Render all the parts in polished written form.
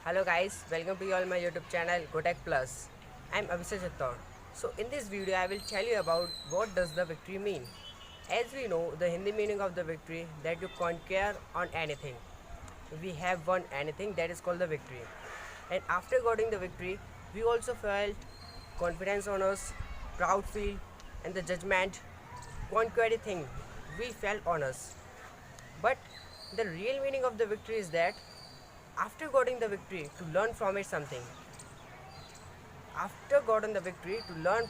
Hello guys, welcome to you all my YouTube channel GoTech Plus. I'm Abhishek Chattor. So in this video I will tell you about what does the victory mean. As we know, the Hindi meaning of the victory that you conquer on anything. We have won anything, that is called the victory. And after getting the victory, we also felt confidence on us, proud feel, and the judgment, conquered thing we felt on us. But the real meaning of the victory is that after getting the victory, to learn from it something. After gotten the victory, to learn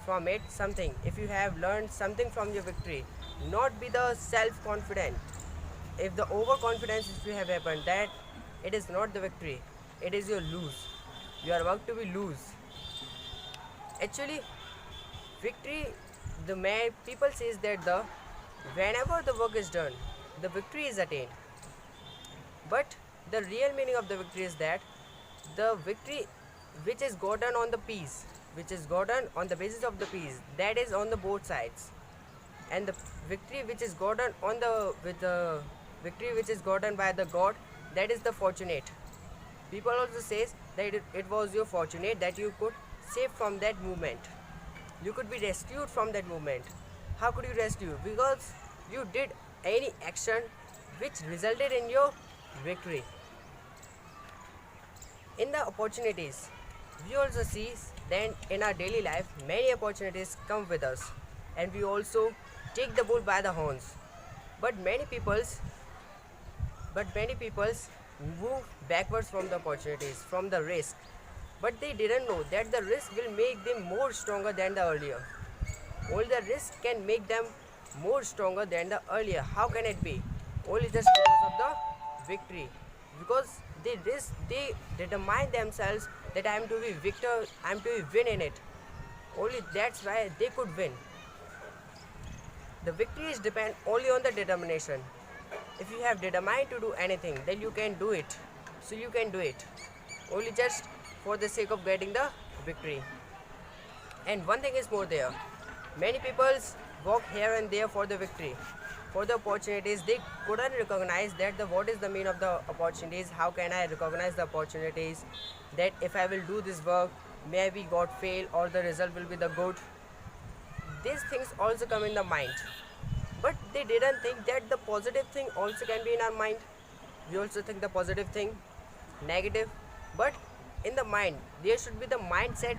from it something. If you have learned something from your victory, not be the self-confident. If the overconfidence if you have happened, that it is not the victory, it is your lose. You are about to be lose. Actually, victory, people says that the whenever the work is done, the victory is attained. But the real meaning of the victory is that the victory which is gotten on the peace, which is gotten on the basis of the peace, that is on the both sides. And the victory which is gotten on the victory which is gotten by the God, that is the fortunate. People also says that it was your fortunate that you could save from that movement. You could be rescued from that movement. How could you rescue? Because you did any action which resulted in your victory. In the opportunities, we also see that in our daily life many opportunities come with us and we also take the bull by the horns. But many peoples move backwards from the opportunities, from the risk. But they didn't know that the risk will make them more stronger than the earlier. Only the risk can make them more stronger than the earlier. How can it be? Only just because of the victory. Because they determine themselves that I am to be victor, I am to be win in it. Only that's why they could win. The victories depend only on the determination. If you have determined to do anything, then you can do it. So you can do it. Only just for the sake of getting the victory. And one thing is more there. Many people walk here and there for the victory, for the opportunities. They couldn't recognize that what is the meaning of the opportunities. How can I recognize the opportunities? That if I will do this work, maybe God fail or the result will be the good. These things also come in the mind. But they didn't think that the positive thing also can be in our mind. We also think the positive thing, negative. But in the mind, there should be the mindset,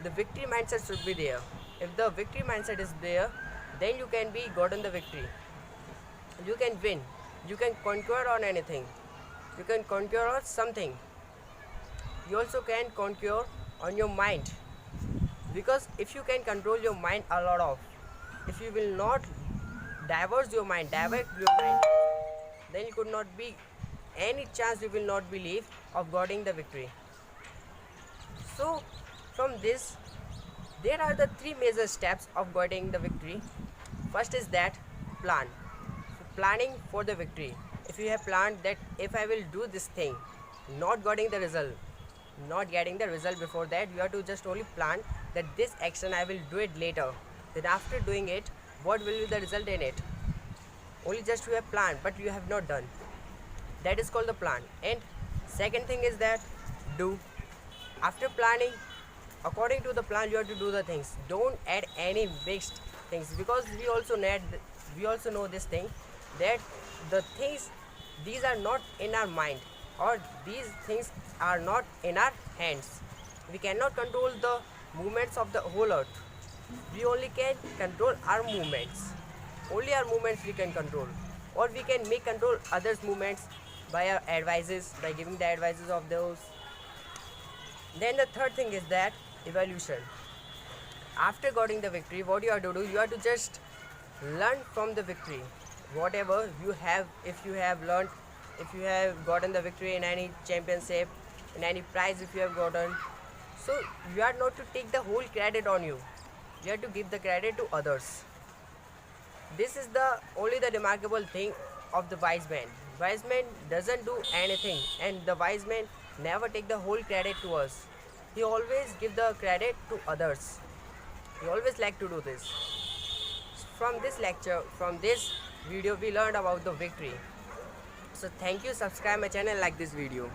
the victory mindset should be there. If the victory mindset is there, then you can be gotten the victory. You can win. You can conquer on anything. You can conquer on something. You also can conquer on your mind. Because if you can control your mind a lot of, if you will not divert your mind, then you could not be any chance you will not believe of getting the victory. So from this, there are the three major steps of getting the victory. First is that plan. So planning for the victory. If you have planned that if I will do this thing, not getting the result before that, you have to just only plan that this action I will do it later. Then after doing it, what will be the result in it? Only just you have planned, but you have not done. That is called the plan. And second thing is that do. After planning, according to the plan, you have to do the things. Don't add any mixed things, because we also know this thing that the things, these are not in our mind, or these things are not in our hands. We cannot control the movements of the whole earth. We only can control our movements. Only our movements we can control, or we can make control others' movements by our advices, by giving the advices of those. Then the third thing is that evolution. After getting the victory, what you have to do, you have to just learn from the victory. Whatever you have, if you have gotten the victory in any championship, in any prize if you have gotten, so you are not to take the whole credit on you. You have to give the credit to others. This is the only the remarkable thing of the wise man. Wise man doesn't do anything, and the wise man never take the whole credit to us. He always give the credit to others. He always like to do this. From this lecture, from this video, we learned about the victory. So thank you, subscribe my channel, like this video.